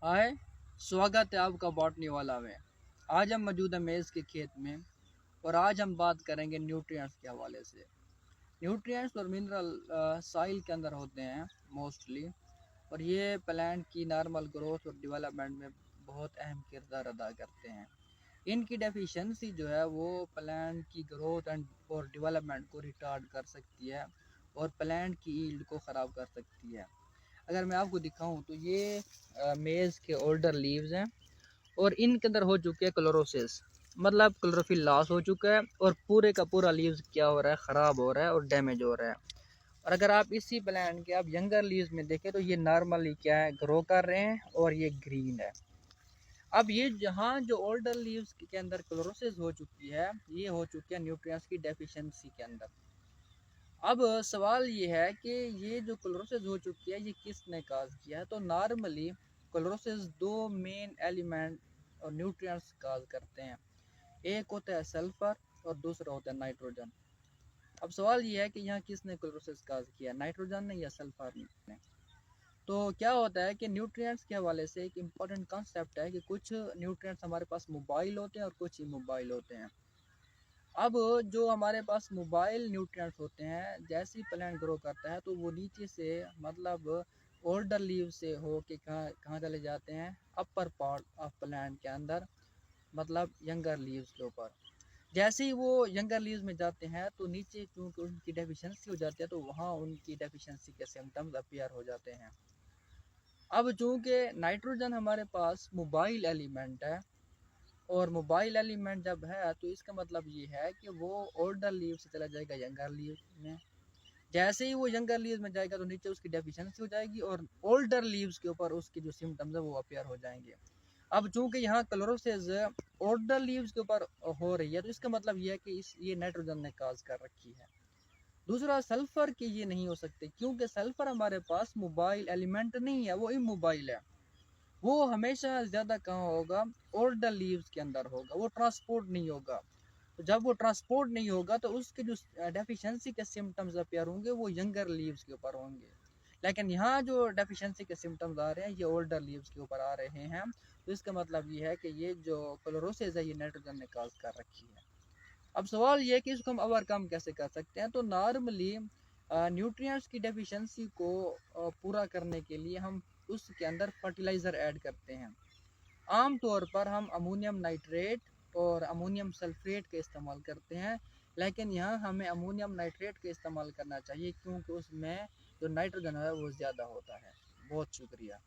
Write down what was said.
हाय, स्वागत है आपका बॉटनी वाला में। आज हम मौजूद हैं मेज़ के खेत में और आज हम बात करेंगे न्यूट्रिएंट्स के हवाले से। न्यूट्रिएंट्स और मिनरल सॉइल के अंदर होते हैं मोस्टली, और ये प्लांट की नॉर्मल ग्रोथ और डेवलपमेंट में बहुत अहम किरदार अदा करते हैं। इनकी डेफिशिएंसी जो है वो प्लांट की ग्रोथ एंड और डेवलपमेंट को रिटार्ड कर सकती है और प्लांट की यील्ड को ख़राब कर सकती है। अगर मैं आपको दिखाऊं तो ये मेज़ के ओल्डर लीव्स हैं और इनके अंदर हो चुके हैं क्लोरोसिस, मतलब क्लोरोफिल लॉस हो चुका है और पूरे का पूरा लीव्स क्या हो रहा है, ख़राब हो रहा है और डैमेज हो रहा है। और अगर आप इसी प्लांट के आप यंगर लीव्स में देखें तो ये नॉर्मली क्या है, ग्रो कर रहे हैं और ये ग्रीन है। अब ये जहाँ जो ओल्डर लीव्स के अंदर क्लोरोसिस हो चुकी है, ये हो चुकी है न्यूट्रिएंट्स की डेफिशिएंसी के अंदर। अब सवाल ये है कि ये जो क्लोरोसिस हो चुकी है ये किसने काज किया है। तो नॉर्मली क्लोरोसिस दो मेन एलिमेंट और न्यूट्रिएंट्स काज करते हैं। एक होता है सल्फर और दूसरा होता है नाइट्रोजन। अब सवाल ये है कि यहाँ किसने क्लोरोसिस काज किया, नाइट्रोजन ने या सल्फर ने। तो क्या होता है कि न्यूट्रिएंट्स के हवाले से एक इम्पॉर्टेंट कॉन्सेप्ट है कि कुछ न्यूट्रिएंट्स हमारे पास मोबाइल होते हैं और कुछ इमोबाइल होते हैं। अब जो हमारे पास मोबाइल न्यूट्रिएंट्स होते हैं, जैसे ही प्लांट ग्रो करता है तो वो नीचे से, मतलब ओल्डर लीव से हो के कहाँ कहाँ चले जाते हैं, अपर पार्ट ऑफ प्लांट के अंदर, मतलब यंगर लीव्स के ऊपर। जैसे ही वो यंगर लीव्स में जाते हैं तो नीचे क्योंकि उनकी डेफिशिएंसी हो जाती है तो वहाँ उनकी डेफिशिएंसी के सिम्टम्स अपीयर हो जाते हैं। अब चूँकि नाइट्रोजन हमारे पास मोबाइल एलिमेंट है और मोबाइल एलिमेंट जब है तो इसका मतलब ये है कि वो ओल्डर लीव से चला जाएगा यंगर लीव में। जैसे ही वो यंगर लीव में जाएगा तो नीचे उसकी डेफिशिएंसी हो जाएगी और ओल्डर लीव्स के ऊपर उसके जो सिम्टम्स है वो अपेयर हो जाएंगे। अब चूंकि यहाँ क्लोरोसिस ओल्डर लीव्स के ऊपर हो रही है तो इसका मतलब ये है कि ये नाइट्रोजन ने काज कर रखी है। दूसरा, सल्फर की ये नहीं हो सकते क्योंकि सल्फर हमारे पास मोबाइल एलिमेंट नहीं है, वो इमोबाइल है। वो हमेशा ज़्यादा कहाँ होगा, ओल्डर लीव्स के अंदर होगा, वो ट्रांसपोर्ट नहीं होगा। तो जब वो ट्रांसपोर्ट नहीं होगा तो उसके जो डेफिशिएंसी के सिम्टम्स अपेयर होंगे वो यंगर लीव्स के ऊपर होंगे। लेकिन यहाँ जो डेफिशिएंसी के सिम्टम्स आ रहे हैं ये ओल्डर लीव्स के ऊपर आ रहे हैं। तो इसका मतलब ये है कि ये जो क्लोरोसिस है ये नाइट्रोजन ने काज कर रखी है। अब सवाल ये है कि इसको हम ओवरकम कैसे कर सकते हैं। तो नॉर्मली न्यूट्रिएंट्स की डेफिशिएंसी को पूरा करने के लिए हम उसके अंदर फर्टिलाइज़र ऐड करते हैं। आम तौर पर हम अमोनियम नाइट्रेट और अमोनियम सल्फेट का इस्तेमाल करते हैं, लेकिन यहाँ हमें अमोनियम नाइट्रेट का इस्तेमाल करना चाहिए क्योंकि उसमें जो नाइट्रोजन है वो ज़्यादा होता है। बहुत शुक्रिया।